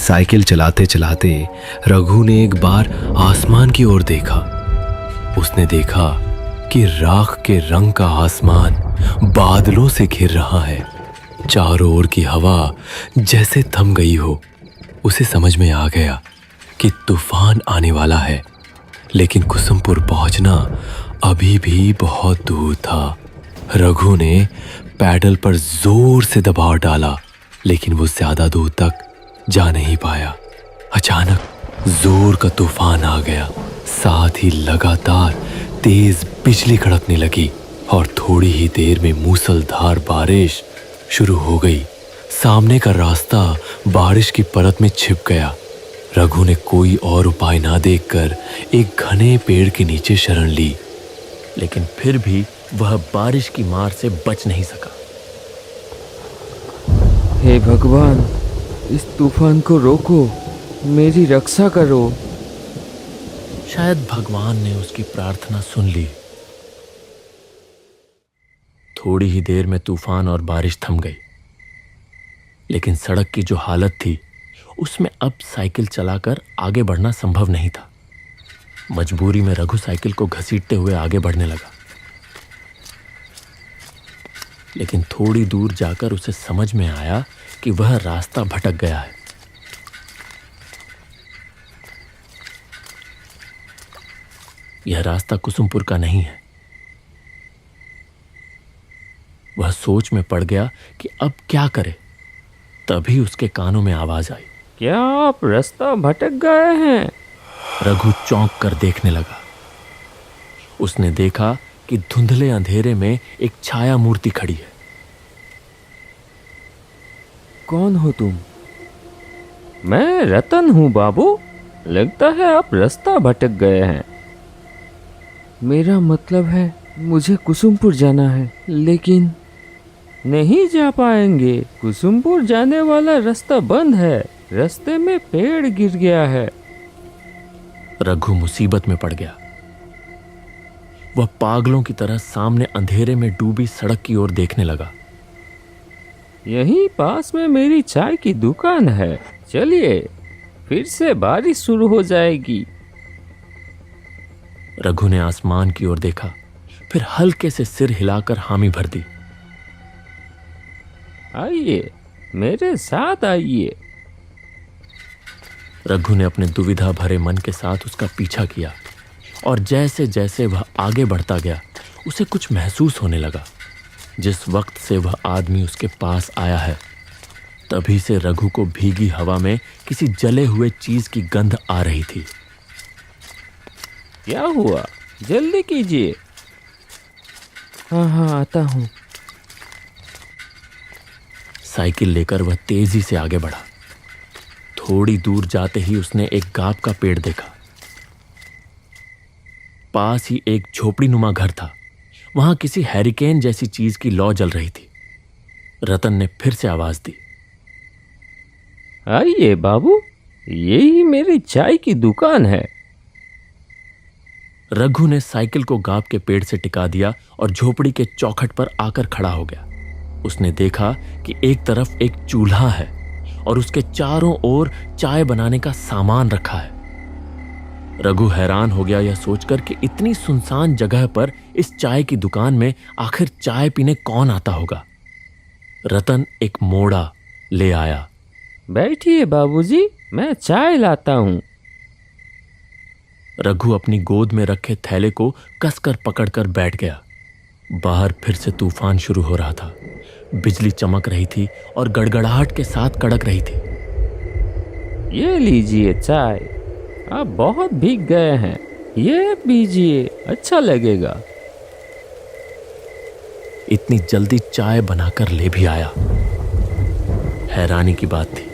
Cycle चलाते चलाते रघु ने एक बार आसमान की ओर देखा। उसने देखा कि राख के रंग का आसमान बादलों से घिर रहा है। चारों ओर की हवा जैसे थम गई हो। उसे समझ में आ गया कि तूफान आने वाला है, लेकिन कुसुमपुर पहुंचना अभी भी बहुत दूर था। रघु ने पैडल पर जोर से दबाव डाला, लेकिन वो ज्यादा दूर तक जा नहीं पाया। अचानक जोर का तूफान आ गया, साथ ही लगातार तेज बिजली कड़कने लगी और थोड़ी ही देर में मूसलधार बारिश शुरू हो गई। सामने का रास्ता बारिश की परत में छिप गया। रघु ने कोई और उपाय ना देखकर एक घने पेड़ के नीचे शरण ली, लेकिन फिर भी वह बारिश की मार से बच नहीं सका। हे भगवान, इस तूफान को रोको, मेरी रक्षा करो। शायद भगवान ने उसकी प्रार्थना सुन ली। थोड़ी ही देर में तूफान और बारिश थम गई, लेकिन सड़क की जो हालत थी उसमें अब साइकिल चलाकर आगे बढ़ना संभव नहीं था। मजबूरी में रघु साइकिल को घसीटते हुए आगे बढ़ने लगा, लेकिन थोड़ी दूर जाकर उसे समझ में आया कि वह रास्ता भटक गया है। यह रास्ता कुसुमपुर का नहीं है। वह सोच में पड़ गया कि अब क्या करे। तभी उसके कानों में आवाज आई, क्या आप रास्ता भटक गए हैं? रघु चौंक कर देखने लगा। उसने देखा कि धुंधले अंधेरे में एक छाया मूर्ति खड़ी है। कौन हो तुम? मैं रतन हूँ बाबू। लगता है आप रास्ता भटक गए हैं। मेरा मतलब है मुझे कुसुमपुर जाना है, लेकिन नहीं जा पाएंगे। कुसुमपुर जाने वाला रास्ता बंद है। रास्ते में पेड़ गिर गया है। रघु मुसीबत में पड़ गया। वह पागलों की तरह सामने अंधेरे में डूबी सड़क की ओर देखने लगा। यहीं पास में मेरी चाय की दुकान है, चलिए, फिर से बारिश शुरू हो जाएगी। रघु ने आसमान की ओर देखा, फिर हल्के से सिर हिलाकर हामी भर दी। आइए, मेरे साथ आइए। रघु ने अपने दुविधा भरे मन के साथ उसका पीछा किया, और जैसे जैसे वह आगे बढ़ता गया उसे कुछ महसूस होने लगा। जिस वक्त से वह आदमी उसके पास आया है, तभी से रघु को भीगी हवा में किसी जले हुए चीज की गंध आ रही थी। क्या हुआ? जल्दी कीजिए। हाँ, आता हूँ। साइकिल लेकर वह तेजी से आगे बढ़ा। थोड़ी दूर जाते ही उसने एक गांव का पेड़ देखा। पास ही एक झोपड़ी नुमा घर था। वहां किसी हैरिकेन जैसी चीज की लौ जल रही थी। रतन ने फिर से आवाज दी, आइए बाबू, यही मेरी चाय की दुकान है। रघु ने साइकिल को गांव के पेड़ से टिका दिया और झोपड़ी के चौखट पर आकर खड़ा हो गया। उसने देखा कि एक तरफ एक चूल्हा है और उसके चारों ओर चाय बनाने का सामान रखा है। रघु हैरान हो गया यह सोचकर कि इतनी सुनसान जगह पर इस चाय की दुकान में आखिर चाय पीने कौन आता होगा। रतन एक मोड़ा ले आया। बैठिए बाबूजी, मैं चाय लाता हूँ। रघु अपनी गोद में रखे थैले को कसकर पकड़कर बैठ गया। बाहर फिर से तूफान शुरू हो रहा था। बिजली चमक रही थी और गड़गड़ाहट के साथ कड़क रही थी। ये लीजिए चाय, आप बहुत भीग गए हैं, ये पीजिए, अच्छा लगेगा। इतनी जल्दी चाय बनाकर ले भी आया। हैरानी की बात थी,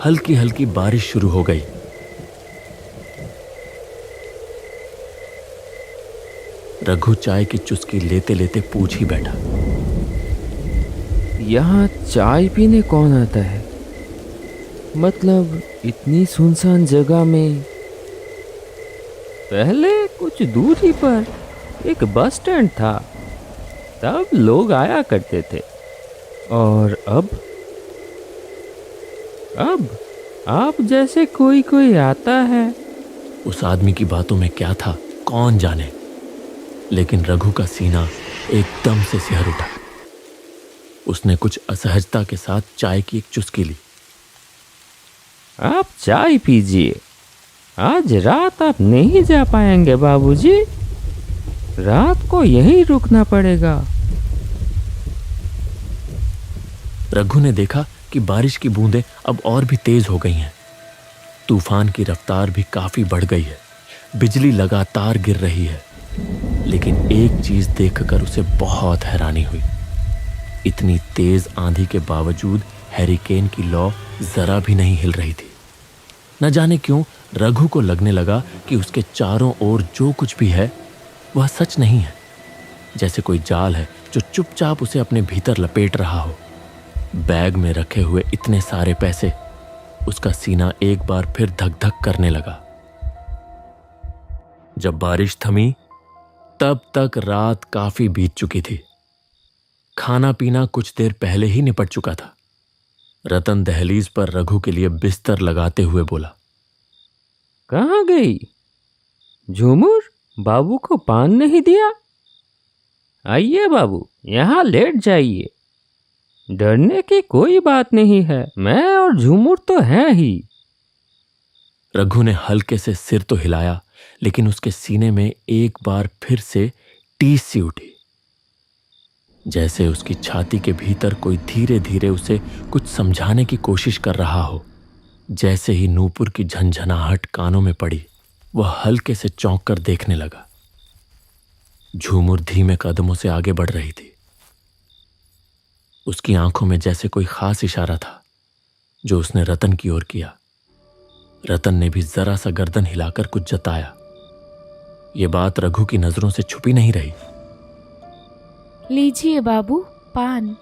हल्की हल्की बारिश शुरू हो गई। रघु चाय की चुस्की लेते लेते पूछ ही बैठा, यहाँ चाय पीने कौन आता है? मतलब इतनी सुनसान जगह में। पहले कुछ दूरी पर एक बस स्टैंड था, तब लोग आया करते थे। और अब आप जैसे कोई कोई आता है। उस आदमी की बातों में क्या था कौन जाने, लेकिन रघु का सीना एकदम से सिहर उठा। उसने कुछ असहजता के साथ चाय की एक चुस्की ली। आप चाय पीजिए। आज रात आप नहीं जा पाएंगे बाबूजी। रात को यहीं रुकना पड़ेगा। रघु ने देखा कि बारिश की बूंदें अब और भी तेज हो गई हैं। तूफान की रफ्तार भी काफी बढ़ गई है। बिजली लगातार गिर रही है। लेकिन एक चीज देखकर उसे बहुत हैरानी हुई। इतनी तेज आंधी के बावजूद हैरिकेन की लौ जरा भी नहीं हिल रही थी। न जाने क्यों रघु को लगने लगा कि उसके चारों ओर जो कुछ भी है वह सच नहीं है, जैसे कोई जाल है जो चुपचाप उसे अपने भीतर लपेट रहा हो। बैग में रखे हुए इतने सारे पैसे, उसका सीना एक बार फिर धक धक करने लगा। जब बारिश थमी तब तक रात काफी बीत चुकी थी। खाना पीना कुछ देर पहले ही निपट चुका था। रतन दहलीज पर रघु के लिए बिस्तर लगाते हुए बोला, कहाँ गई झूमर? बाबू को पान नहीं दिया? आइए बाबू, यहाँ लेट जाइए। डरने की कोई बात नहीं है, मैं और झूमर तो हैं ही। रघु ने हल्के से सिर तो हिलाया, लेकिन उसके सीने में एक बार फिर से टीस सी उठी, जैसे उसकी छाती के भीतर कोई धीरे धीरे उसे कुछ समझाने की कोशिश कर रहा हो। जैसे ही नूपुर की झंझनाहट कानों में पड़ी, वह हल्के से चौंक कर देखने लगा। झूमर धीमे कदमों से आगे बढ़ रही थी। उसकी आंखों में जैसे कोई खास इशारा था जो उसने रतन की ओर किया। रतन ने भी जरा सा गर्दन हिलाकर कुछ जताया। यह बात रघु की नजरों से छुपी नहीं रही। लीजिए बाबू, पान।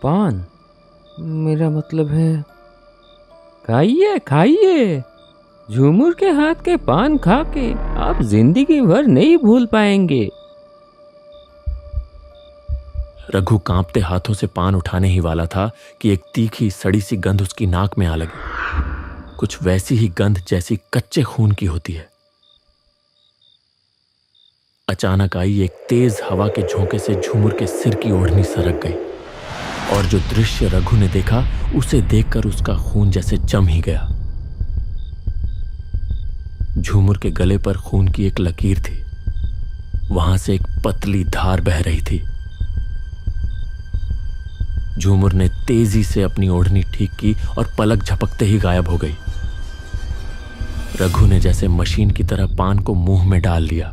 पान? मेरा मतलब है खाइए खाइए। झूमर के हाथ के पान खा के आप जिंदगी भर नहीं भूल पाएंगे। रघु कांपते हाथों से पान उठाने ही वाला था कि एक तीखी सड़ी सी गंध उसकी नाक में आ लगी। कुछ वैसी ही गंध जैसी कच्चे खून की होती है। अचानक आई एक तेज हवा के झोंके से झूमर के सिर की ओढ़नी सरक गई, और जो दृश्य रघु ने देखा उसे देखकर उसका खून जैसे जम ही गया। झूमर के गले पर खून की एक लकीर थी। वहां से एक पतली धार बह रही थी। झूमर ने तेजी से अपनी ओढ़नी ठीक की और पलक झपकते ही गायब हो गई। रघु ने जैसे मशीन की तरह पान को मुंह में डाल लिया।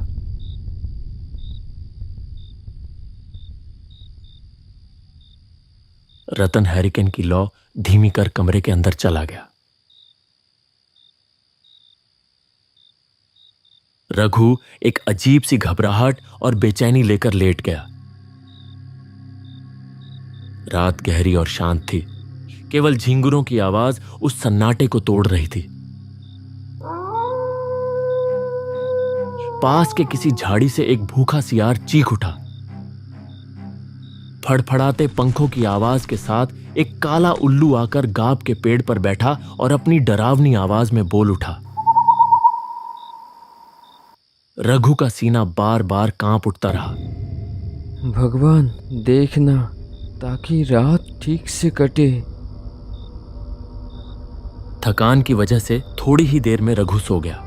रतन हैरिकेन की लौ धीमी कर कमरे के अंदर चला गया। रघु एक अजीब सी घबराहट और बेचैनी लेकर लेट गया। रात गहरी और शांत थी। केवल झिंगुरों की आवाज उस सन्नाटे को तोड़ रही थी। पास के किसी झाड़ी से एक भूखा सियार चीख उठा। फड़फड़ाते पंखों की आवाज के साथ एक काला उल्लू आकर गाब के पेड़ पर बैठा और अपनी डरावनी आवाज में बोल उठा। रघु का सीना बार बार कांप उठता रहा। भगवान देखना, ताकि रात ठीक से कटे। थकान की वजह से थोड़ी ही देर में रघु सो गया।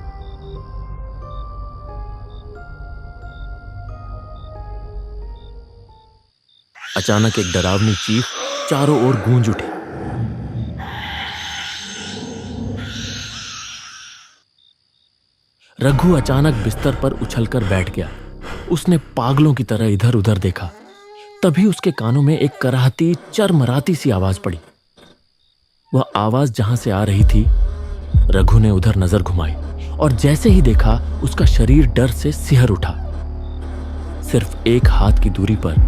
अचानक एक डरावनी चीख चारों ओर गूंज उठी। रघु अचानक बिस्तर पर उछलकर बैठ गया। उसने पागलों की तरह इधर उधर देखा। तभी उसके कानों में एक कराहती चरमराती सी आवाज पड़ी। वह आवाज जहां से आ रही थी, रघु ने उधर नजर घुमाई और जैसे ही देखा उसका शरीर डर से सिहर उठा। सिर्फ एक हाथ की दूरी पर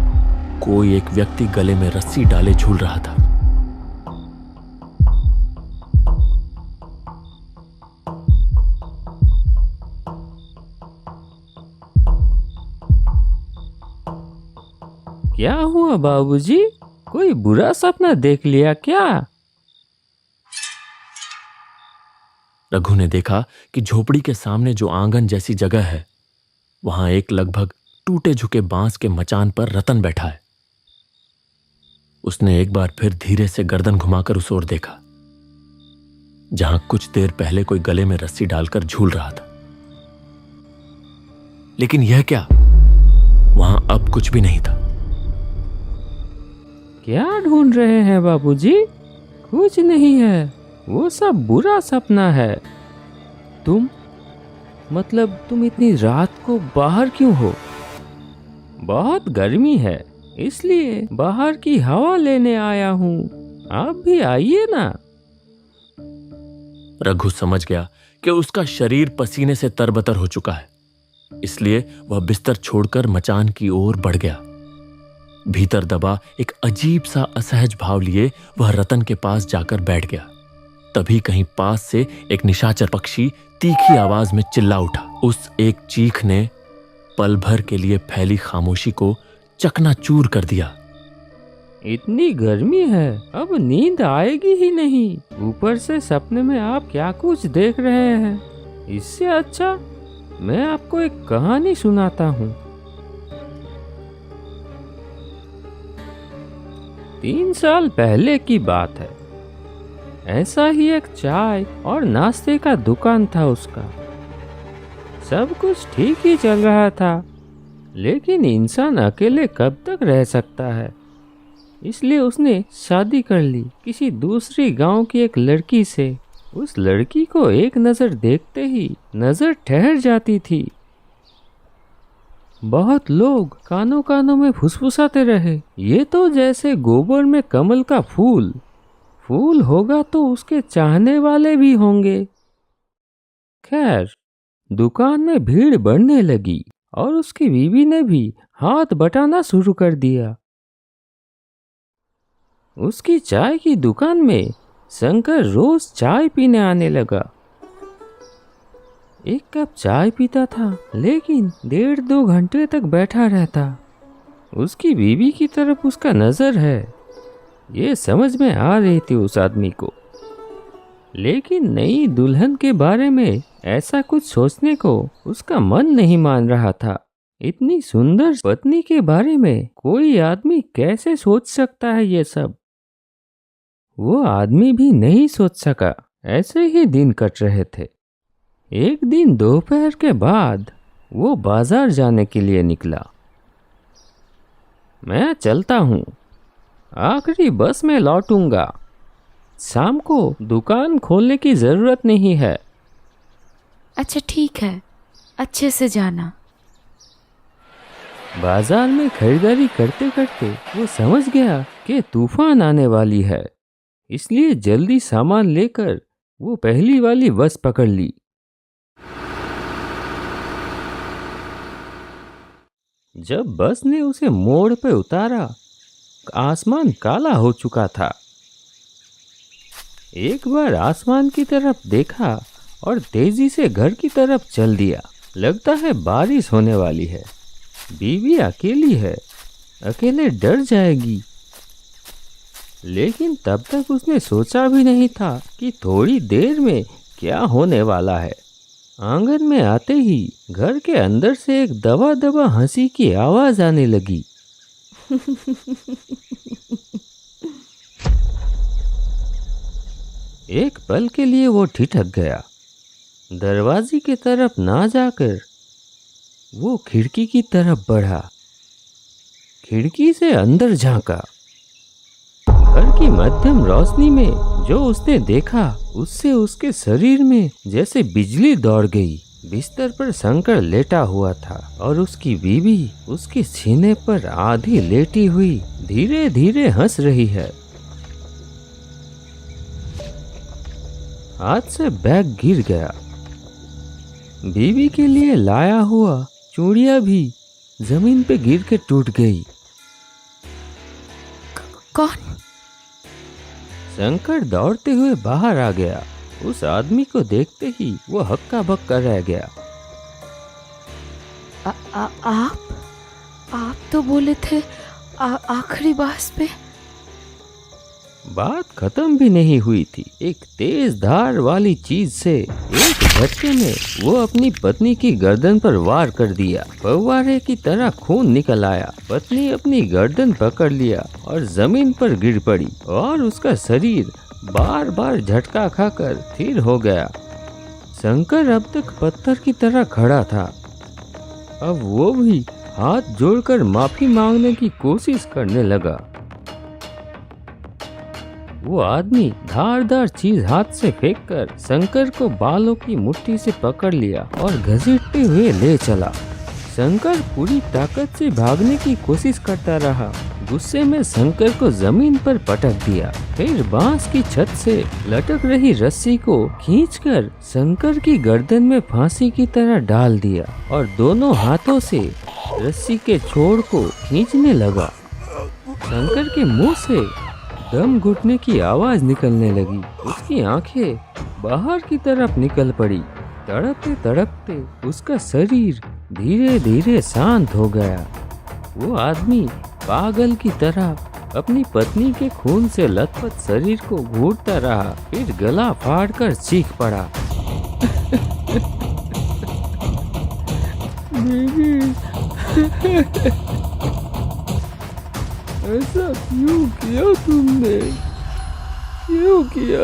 कोई एक व्यक्ति गले में रस्सी डाले झूल रहा था। क्या हुआ बाबूजी? कोई बुरा सपना देख लिया क्या? रघु ने देखा कि झोपड़ी के सामने जो आंगन जैसी जगह है, वहां एक लगभग टूटे झुके बांस के मचान पर रतन बैठा है। उसने एक बार फिर धीरे से गर्दन घुमाकर उस ओर देखा, जहां कुछ देर पहले कोई गले में रस्सी डालकर झूल रहा था। लेकिन यह क्या, वहां अब कुछ भी नहीं था। क्या ढूंढ रहे हैं बाबूजी? कुछ नहीं है, वो सब बुरा सपना है। तुम इतनी रात को बाहर क्यों हो? बहुत गर्मी है, इसलिए बाहर की हवा लेने आया हूँ। आप भी आइए ना। रघु समझ गया कि उसका शरीर पसीने से तरबतर हो चुका है, इसलिए वह बिस्तर छोड़कर मचान की ओर बढ़ गया। भीतर दबा एक अजीब सा असहज भाव लिए वह रतन के पास जाकर बैठ गया। तभी कहीं पास से एक निशाचर पक्षी तीखी आवाज में चिल्ला उठा। उस एक चीख ने पल भर के लिए फैली खामोशी को चकनाचूर कर दिया। इतनी गर्मी है, अब नींद आएगी ही नहीं। ऊपर से सपने में आप क्या कुछ देख रहे हैं। इससे अच्छा मैं आपको एक कहानी सुनाता हूँ। 3 साल पहले की बात है। ऐसा ही एक चाय और नाश्ते का दुकान था उसका। सब कुछ ठीक ही चल रहा था, लेकिन इंसान अकेले कब तक रह सकता है। इसलिए उसने शादी कर ली किसी दूसरी गांव की एक लड़की से। उस लड़की को एक नज़र देखते ही नज़र ठहर जाती थी। बहुत लोग कानों कानों में फुसफुसाते रहे, ये तो जैसे गोबर में कमल का फूल होगा तो उसके चाहने वाले भी होंगे। खैर, दुकान में भीड़ बढ़ने लगी और उसकी बीवी ने भी हाथ बटाना शुरू कर दिया। उसकी चाय की दुकान में शंकर रोज चाय पीने आने लगा। एक कप चाय पीता था, लेकिन 1.5-2 घंटे तक बैठा रहता। उसकी बीवी की तरफ उसका नजर है, ये समझ में आ रही थी उस आदमी को। लेकिन नई दुल्हन के बारे में ऐसा कुछ सोचने को उसका मन नहीं मान रहा था। इतनी सुंदर पत्नी के बारे में कोई आदमी कैसे सोच सकता है ये सब? वो आदमी भी नहीं सोच सका। ऐसे ही दिन कट रहे थे। एक दिन दोपहर के बाद वो बाजार जाने के लिए निकला। मैं चलता हूँ, आखिरी बस में लौटूंगा। शाम को दुकान खोलने की जरूरत नहीं है। अच्छा ठीक है, अच्छे से जाना। बाजार में खरीदारी करते करते वो समझ गया कि तूफान आने वाली है, इसलिए जल्दी सामान लेकर वो पहली वाली बस पकड़ ली। जब बस ने उसे मोड़ पे उतारा, आसमान काला हो चुका था। एक बार आसमान की तरफ देखा और तेजी से घर की तरफ चल दिया। लगता है बारिश होने वाली है। बीवी अकेली है, अकेले डर जाएगी। लेकिन तब तक उसने सोचा भी नहीं था कि थोड़ी देर में क्या होने वाला है। आंगन में आते ही घर के अंदर से एक दबा दबा हंसी की आवाज आने लगी। एक पल के लिए वो ठिठक गया। दरवाजे की तरफ ना जाकर वो खिड़की की तरफ बढ़ा। खिड़की से अंदर झांका। घर की मध्यम रोशनी में जो उसने देखा, उससे उसके शरीर में जैसे बिजली दौड़ गई। बिस्तर पर शंकर लेटा हुआ था और उसकी बीवी उसके सीने पर आधी लेटी हुई धीरे धीरे हंस रही है। हाथ से बैग गिर गया। बीवी के लिए लाया हुआ चूड़ियां भी जमीन पे गिर के टूट गई। कौन? शंकर दौड़ते हुए बाहर आ गया। उस आदमी को देखते ही वो हक्का बक्का रह गया। आप तो बोले थे आखिरी बस पे। बात खत्म भी नहीं हुई थी। एक तेज धार वाली चीज से एक झटके में वो अपनी पत्नी की गर्दन पर वार कर दिया। फव्वारे की तरह खून निकल आया। पत्नी अपनी गर्दन पकड़ लिया और जमीन पर गिर पड़ी और उसका शरीर बार बार झटका खाकर स्थिर हो गया। शंकर अब तक पत्थर की तरह खड़ा था। अब वो भी हाथ जोड़कर माफी मांगने की कोशिश करने लगा। वो आदमी धारदार चीज हाथ से फेंककर शंकर को बालों की मुट्ठी से पकड़ लिया और घसीटते हुए ले चला। शंकर पूरी ताकत से भागने की कोशिश करता रहा। गुस्से में शंकर को जमीन पर पटक दिया। फिर बांस की छत से लटक रही रस्सी को खींचकर शंकर की गर्दन में फांसी की तरह डाल दिया और दोनों हाथों से रस्सी के छोर को खींचने लगा। शंकर के मुंह से दम घुटने की आवाज निकलने लगी। उसकी आंखें बाहर की तरफ निकल पड़ी। तड़पते तड़पते उसका शरीर धीरे धीरे शांत हो गया। वो आदमी पागल की तरह अपनी पत्नी के खून से लथपथ शरीर को घूरता रहा। फिर गला फाड़कर चीख पड़ा, ऐसा क्यों किया तुमने? क्यों किया?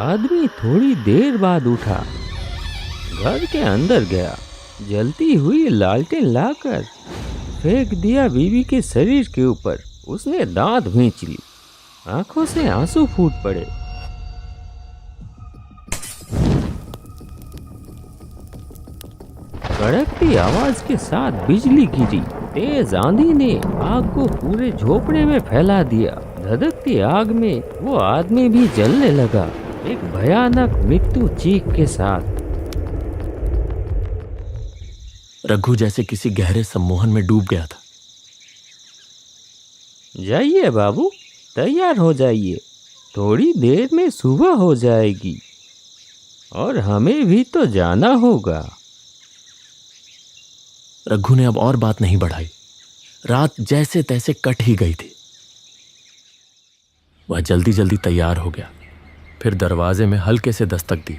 आदमी थोड़ी देर बाद उठा, घर के अंदर गया, जलती हुई लालटेन लाकर फेंक दिया बीवी के शरीर के ऊपर। उसने दांत भींच ली, आंखों से आंसू फूट पड़े। कड़कती आवाज के साथ बिजली गिरी। तेज आंधी ने आग को पूरे झोपड़े में फैला दिया। धधकती आग में वो आदमी भी जलने लगा, एक भयानक मृत्यु चीख के साथ। रघु जैसे किसी गहरे सम्मोहन में डूब गया था। जाइए बाबू, तैयार हो जाइए, थोड़ी देर में सुबह हो जाएगी और हमें भी तो जाना होगा। रघु ने अब और बात नहीं बढ़ाई। रात जैसे तैसे कट ही गई थी। वह जल्दी जल्दी तैयार हो गया, फिर दरवाजे में हल्के से दस्तक दी।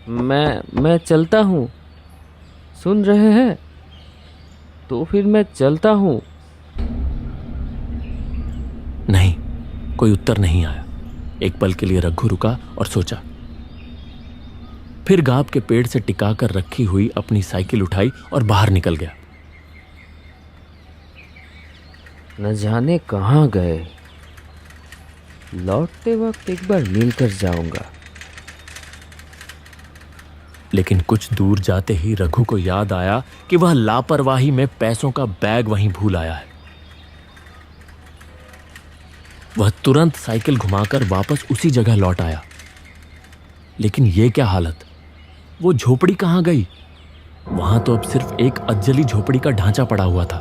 मैं चलता हूँ, सुन रहे हैं? तो फिर मैं चलता हूँ। नहीं, कोई उत्तर नहीं आया। एक पल के लिए रघु रुका और सोचा। फिर गाब के पेड़ से टिकाकर रखी हुई अपनी साइकिल उठाई और बाहर निकल गया। न जाने कहाँ गए। लौटते वक्त एक बार मिलकर जाऊंगा। लेकिन कुछ दूर जाते ही रघु को याद आया कि वह लापरवाही में पैसों का बैग वहीं भूल आया है। वह तुरंत साइकिल घुमाकर वापस उसी जगह लौट आया। लेकिन यह क्या हालत! वो झोपड़ी कहाँ गई? वहां तो अब सिर्फ एक अज्जली झोपड़ी का ढांचा पड़ा हुआ था।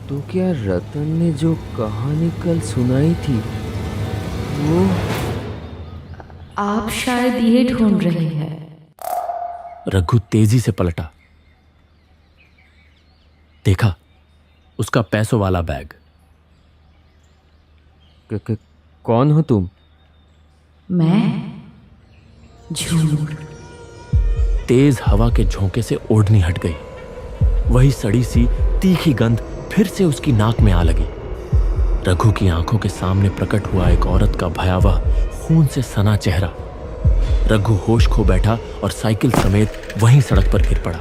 तो क्या रतन ने जो कहानी कल सुनाई थी वो? आप शायद ये ढूंढ रहे हैं। रघु तेजी से पलटा, देखा उसका पैसों वाला बैग। कौन हो तुम? मैं झूठ। तेज हवा के झोंके से ओढ़नी हट गई। वही सड़ी सी तीखी गंध फिर से उसकी नाक में आ लगी। रघु की आंखों के सामने प्रकट हुआ एक औरत का भयावह खून से सना चेहरा। रघु होश खो बैठा और साइकिल समेत वहीं सड़क पर गिर पड़ा।